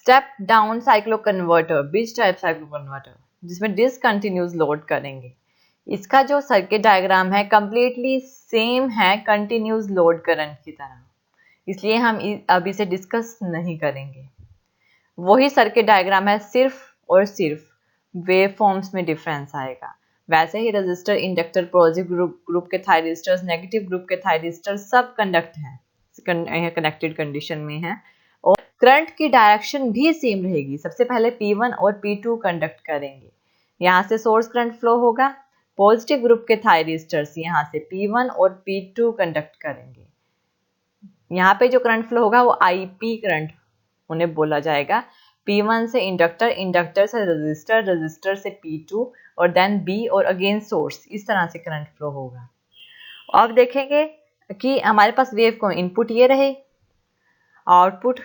Step down cyclo converter, बिच type cyclo converter, जिसमें discontinuous load करेंगे। इसका जो सर्किट डायग्राम है कंप्लीटली सेम है कंटिन्यूस लोड करंट की तरह, इसलिए हम अब इसे डिस्कस नहीं करेंगे। वही सर्किट डायग्राम है, सिर्फ और सिर्फ वेव फॉर्म्स में डिफरेंस आएगा। वैसे ही रजिस्टर, इंडक्टर, पॉजिटिव ग्रुप के थायरिस्टर्स, नेगेटिव ग्रुप के थायरिस्टर्स सब कंडक्ट हैं, कनेक्टेड कंडीशन में है। और करंट की डायरेक्शन भी सेम रहेगी। सबसे पहले P1 और P2 कंडक्ट करेंगे, यहाँ से सोर्स करंट फ्लो होगा। पॉजिटिव ग्रुप के थायरिस्टर्स यहाँ से P1 और P2 कंडक्ट करेंगे। यहाँ पे जो करंट फ्लो होगा वो IP करंट उन्हें बोला जाएगा। P1 से इंडक्टर, इंडक्टर से रजिस्टर, रजिस्टर से P2 और देन B और अगेन सोर्स, इस तरह से करंट फ्लो होगा। अब देखेंगे कि हमारे पास वेव को इनपुट ये रहे, आउटपुट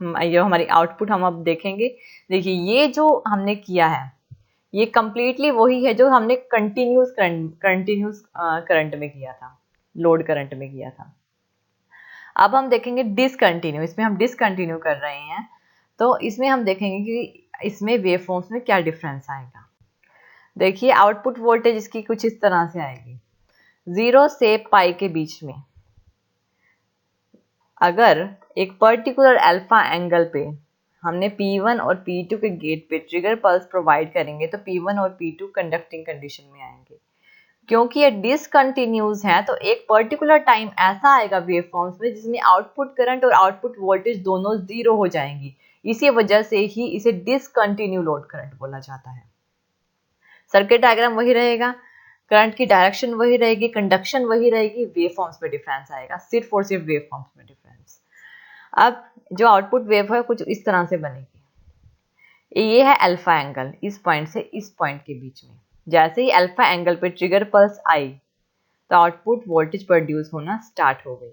ये हमारी आउटपुट हम अब देखेंगे। देखिए ये जो हमने किया है ये कंप्लीटली वही है जो हमने कंटिन्यूस करंट में किया था, लोड करंट में किया था। अब हम देखेंगे डिसकंटिन्यू, इसमें हम डिसकंटिन्यू कर रहे हैं, तो इसमें हम देखेंगे कि इसमें वेव फॉर्म्स में क्या डिफरेंस आएगा। देखिए आउटपुट वोल्टेज इसकी कुछ इस तरह से आएगी, 0 से पाई के बीच में। अगर एक पर्टिकुलर अल्फा एंगल पे हमने P1 और P2 के गेट पे ट्रिगर पल्स प्रोवाइड करेंगे तो P1 और P2 कंडक्टिंग कंडीशन में आएंगे। क्योंकि ये डिसकंटिन्यूस है तो एक पर्टिकुलर टाइम ऐसा आएगा वेव फॉर्म्स में जिसमें आउटपुट करंट और आउटपुट वोल्टेज दोनों 0 हो जाएंगी। इसी वजह से ही इसे डिसकंटिन्यू लोड करंट बोला जाता है। सर्किट डायग्राम वही रहेगा, करंट की डायरेक्शन वही रहेगी, कंडक्शन वही रहेगी, वेव फॉर्म्स में डिफरेंस आएगा, सिर्फ और सिर्फ वेव फॉर्म्स में डिफरेंस। अब जो आउटपुट वेव है कुछ इस तरह से बनेगी। ये है अल्फा एंगल, इस पॉइंट से इस पॉइंट के बीच में। जैसे ही अल्फा एंगल पे ट्रिगर पल्स आई तो आउटपुट वोल्टेज प्रोड्यूस होना स्टार्ट हो गई।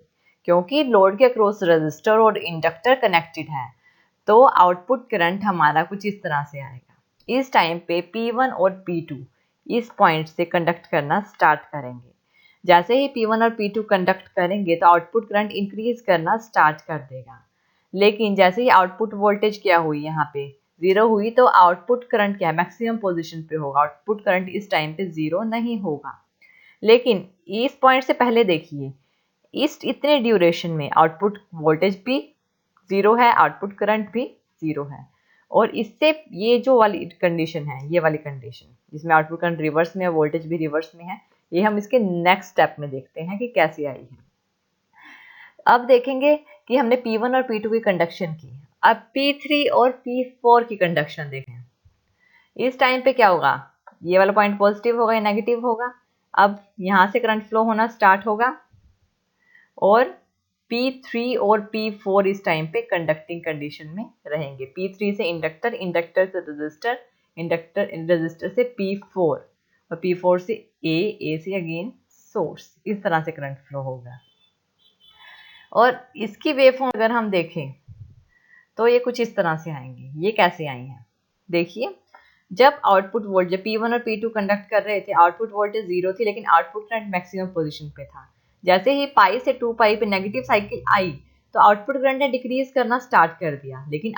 क्योंकि लोड के अक्रॉस रजिस्टर और इंडक्टर कनेक्टेड है तो आउटपुट करंट हमारा कुछ इस तरह से आएगा। इस टाइम पे P1 और P2 इस पॉइंट से कंडक्ट करना स्टार्ट करेंगे। जैसे ही P1 और P2 कंडक्ट करेंगे तो आउटपुट करंट इंक्रीज करना स्टार्ट कर देगा। लेकिन जैसे ही आउटपुट वोल्टेज क्या हुई, यहाँ पे 0 हुई, तो आउटपुट करंट क्या मैक्सिमम पोजीशन पे होगा। आउटपुट करंट इस टाइम पे 0 नहीं होगा। लेकिन इस पॉइंट से पहले देखिए, इस इतने ड्यूरेशन में आउटपुट वोल्टेज भी 0 है, आउटपुट करंट भी 0 है। और इससे ये जो वाली कंडीशन है, ये वाली कंडीशन जिसमें आउटपुट करंट रिवर्स में है, वोल्टेज भी रिवर्स में है, ये हम इसके नेक्स्ट स्टेप में देखते हैं कि कैसे आई है। अब देखेंगे कि हमने P1 और P2 की कंडक्शन की, अब P3 और P4 की कंडक्शन देखें। इस टाइम पे क्या होगा, ये वाला पॉइंट पॉजिटिव होगा या नेगेटिव होगा। अब यहाँ से करंट फ्लो होना स्टार्ट होगा और P3 और P4 इस टाइम पे कंडक्टिंग कंडीशन में रहेंगे। P3 से इंडक्टर, इंडक्टर से रजिस्टर, इंडक्टर रजिस्टर से P4 और P4 से A से अगेन सोर्स, इस तरह से करंट फ्लो होगा। और इसकी वेवफॉर्म अगर हम देखें तो ये कुछ इस तरह से आएंगी। ये कैसे आई हैं, देखिए जब आउटपुट वोल्टेज P1 और P2 कंडक्ट कर रहे थे, आउटपुट वोल्टेज 0 थी लेकिन आउटपुट करंट मैक्सिमम पोजीशन पे था। जैसे ही पाई से 2 पाई पे नेगेटिव साइकिल आई तो आउटपुट करंट ने डिक्रीज करना स्टार्ट कर दिया। लेकिन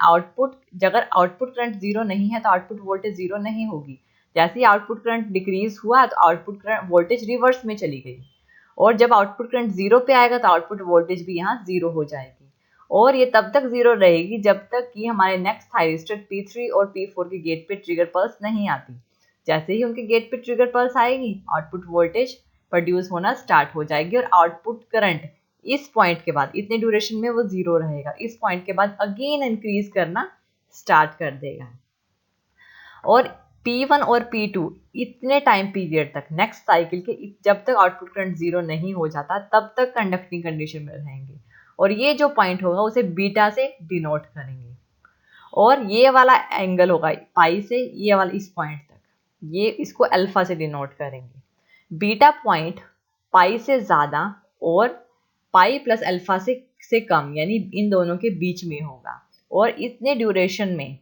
अगर आउटपुट करंट 0 नहीं है तो आउटपुट वोल्टेज 0 नहीं होगी। जैसे ही आउटपुट करंट डिक्रीज हुआ तो आउटपुट करंट वोल्टेज रिवर्स में चली गई। और जब आउटपुट करंट 0 पे आएगा तो आउटपुट वोल्टेज भी यहाँ 0 हो जाएगी। और ये तब तक 0 रहेगी जब तक कि हमारे नेक्स्ट थायरिस्टर P3 और P4 के गेट पे ट्रिगर पल्स नहीं आती। जैसे ही उनके गेट पे ट्रिगर पल्स आएगी, आउटपुट वोल्टेज प्रोड्यूस होना स्टार्ट हो जाएगी और आउटपुट करंट इस पॉइंट के बाद, इतने ड्यूरेशन में वो 0 रहेगा, इस पॉइंट के बाद अगेन इंक्रीज करना स्टार्ट कर देगा। और P1 और P2 इतने टाइम पीरियड तक, नेक्स्ट साइकिल के जब तक आउटपुट करंट 0 नहीं हो जाता तब तक कंडक्टिंग कंडीशन में रहेंगे। और ये जो पॉइंट होगा उसे बीटा से डिनोट करेंगे। और ये वाला एंगल होगा पाई से ये वाला इस पॉइंट तक, ये इसको अल्फा से डिनोट करेंगे। बीटा पॉइंट पाई से ज़्यादा और पाई प्लस अल्फा से कम, यानी इन दोनों के बीच में होगा। और इतने ड्यूरेशन में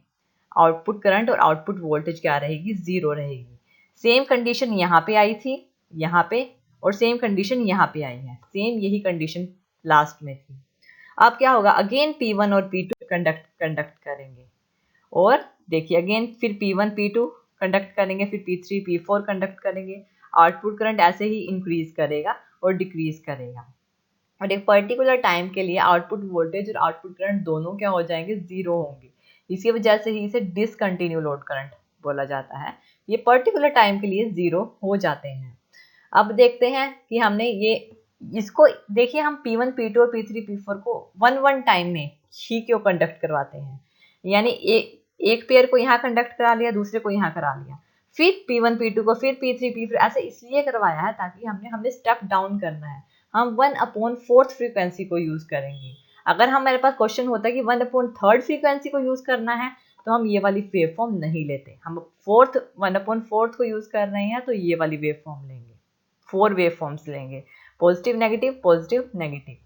आउटपुट करंट और आउटपुट वोल्टेज क्या रहेगी, 0 रहेगी। सेम कंडीशन यहाँ पे आई थी, यहाँ पे, और सेम कंडीशन यहाँ पे आई है, सेम यही कंडीशन लास्ट में थी। अब क्या होगा, अगेन P1 और P2 कंडक्ट करेंगे। और देखिए अगेन फिर P1 P2 कंडक्ट करेंगे, फिर P3 P4 कंडक्ट करेंगे। आउटपुट करंट ऐसे ही इंक्रीज करेगा और डिक्रीज करेगा, और एक पर्टिकुलर टाइम के लिए आउटपुट वोल्टेज और आउटपुट करंट दोनों क्या हो जाएंगे, जीरो होंगे। इसी वजह से ही इसे डिसकंटिन्यू लोड करंट बोला जाता है। ये पर्टिकुलर टाइम के लिए जीरो हो जाते हैं। अब देखते हैं कि हमने ये इसको देखिए, हम P1 P2 और P3 P4 को वन टाइम में ही क्यों कंडक्ट करवाते हैं, यानी एक पेयर को यहाँ कंडक्ट करा लिया, दूसरे को यहाँ करा लिया, फिर P1 P2 को फिर P3 P4 ऐसे इसलिए करवाया है ताकि हमने स्टेप डाउन करना है। हम 1/4 फ्रीक्वेंसी को यूज करेंगे। अगर हमारे पास क्वेश्चन होता है कि 1/3 फ्रीक्वेंसी को यूज करना है तो हम ये वाली वेव फॉर्म नहीं लेते, हम 1/4 को यूज कर रहे हैं तो ये वाली वेव फॉर्म लेंगे, 4 वेव फॉर्म्स लेंगे, पॉजिटिव नेगेटिव।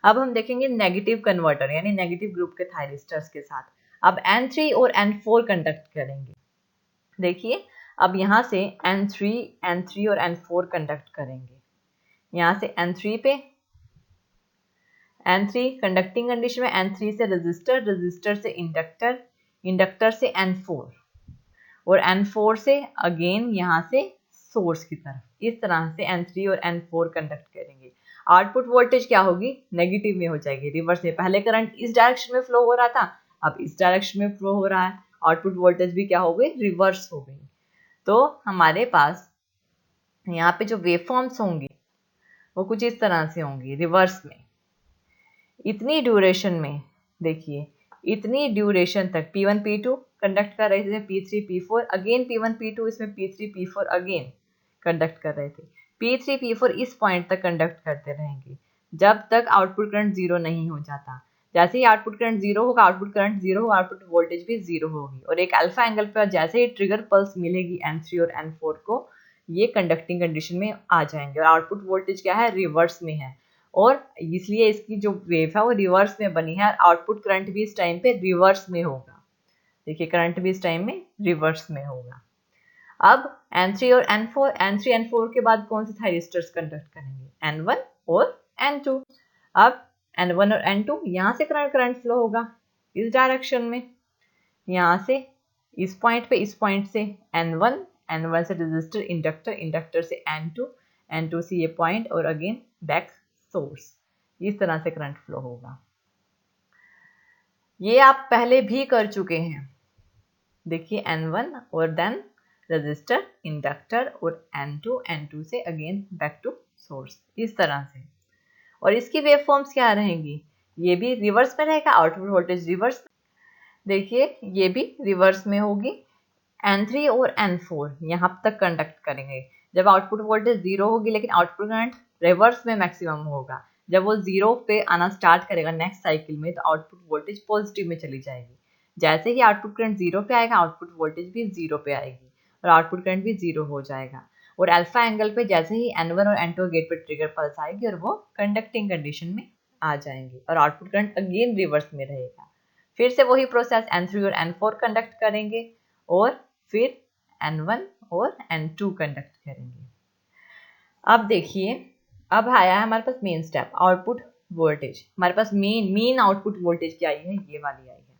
अब हम देखेंगे नेगेटिव कन्वर्टर यानी नेगेटिव ग्रुप के थायरिस्टर्स के साथ। अब N3 और N4 कंडक्ट करेंगे। देखिए अब यहाँ से N3 और N4 कंडक्ट करेंगे। यहाँ से N3 पे N3 कंडक्टिंग कंडीशन में, N3 से रजिस्टर से इंडक्टर से N4 और N4 से अगेन यहाँ से सोर्स की तरफ, इस तरह से N3 और N4 कंडक्ट करेंगे। आउटपुट वोल्टेज क्या होगी, नेगेटिव में हो जाएगी, रिवर्स में। पहले करंट इस डायरेक्शन में फ्लो हो रहा था, अब इस डायरेक्शन में फ्लो हो रहा है, आउटपुट वोल्टेज भी क्या हो गई, रिवर्स हो गई। तो हमारे पास यहाँ पे जो वेवफॉर्म्स होंगी वो कुछ इस तरह से होंगी, रिवर्स में। इतनी ड्यूरेशन में देखिए, इतनी ड्यूरेशन तक P1 P2 कंडक्ट कर रहे थे, P3 P4 again P1 P2, इसमें P3 P4 अगेन कंडक्ट कर रहे थे। P3 P4 इस पॉइंट तक कंडक्ट करते रहेंगे जब तक आउटपुट करंट जीरो नहीं हो जाता। जैसे ही आउटपुट करंट जीरो होगा, आउटपुट करंट जीरो होगा, आउटपुट वोल्टेज भी जीरो होगी, और एक अल्फा एंगल पर जैसे ही ट्रिगर पल्स मिलेगी N3 और N4 को, ये कंडक्टिंग कंडीशन में आ जाएंगे और आउटपुट वोल्टेज क्या है, रिवर्स में है, और इसलिए इसकी जो वेव है वो रिवर्स में बनी है। आउटपुट करंट भी इस टाइम पे रिवर्स में होगा। देखिए करंट भी इस टाइम में रिवर्स में होगा। अब N3 और N4 N4 के बाद कौन से थायरिस्टर्स कंडक्ट करेंगे, N1 और N2। अब N1 और N2 यहाँ से करंट फ्लो होगा इस डायरेक्शन में, यहाँ से इस पॉइंट पे, इस पॉइंट से N1 से रजिस्टर इंडक्टर से N2 से ये पॉइंट, और अगेन बैक सोर्स। इस तरह से करंट फ्लो होगा। ये आप पहले भी कर चुके हैं। देखिए N1 और देन रजिस्टर इंडक्टर और N2 से अगेन बैक टू सोर्स, इस तरह से। और इसकी वेव फॉर्म्स क्या रहेंगी, ये भी रिवर्स में रहेगा, आउटपुट वोल्टेज रिवर्स। देखिए ये भी रिवर्स में होगी। N3 और N4 यहाँ तक कंडक्ट करेंगे जब आउटपुट वोल्टेज जीरो होगी, लेकिन आउटपुट करंट रिवर्स में मैक्सिमम होगा। जब वो जीरो पे आना स्टार्ट करेगा नेक्स्ट साइकिल में, तो आउटपुट वोल्टेज पॉजिटिव में चली जाएगी। जैसे ही आउटपुट करंट जीरो पे आएगा, आउटपुट वोल्टेज भी जीरो पे आएगी और आउटपुट करंट भी जीरो हो जाएगा। और अल्फा एंगल पे जैसे ही N1 और N2 गेट पे ट्रिगर पल्स आएगी और वो कंडक्टिंग कंडीशन में आ जाएंगे और आउटपुट करंट अगेन रिवर्स में रहेगा। फिर से वही प्रोसेस N3 और N4 कंडक्ट करेंगे और फिर N1 और N2 कंडक्ट करेंगे। अब देखिए, अब आया है हमारे पास मेन स्टेप, आउटपुट वोल्टेज। हमारे पास मेन आउटपुट वोल्टेज क्या आई है, ये वाली आई है।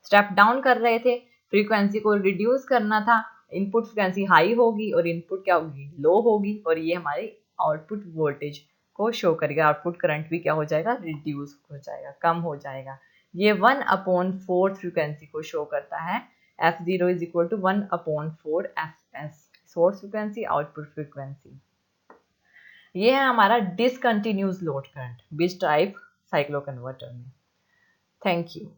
स्टेप डाउन कर रहे थे, फ्रीक्वेंसी को रिड्यूस करना था, इनपुट फ्रीक्वेंसी हाई होगी और इनपुट क्या होगी, लो होगी, और ये हमारी आउटपुट वोल्टेज को शो करेगा। आउटपुट करंट भी क्या हो जाएगा, रिड्यूस हो जाएगा, कम हो जाएगा। ये 1/4 फ्रीक्वेंसी को शो करता है। F0 is equal to 1/4 Fs, source frequency, output frequency. ये है हमारा discontinuous load current bit type cycloconverter में। Thank you.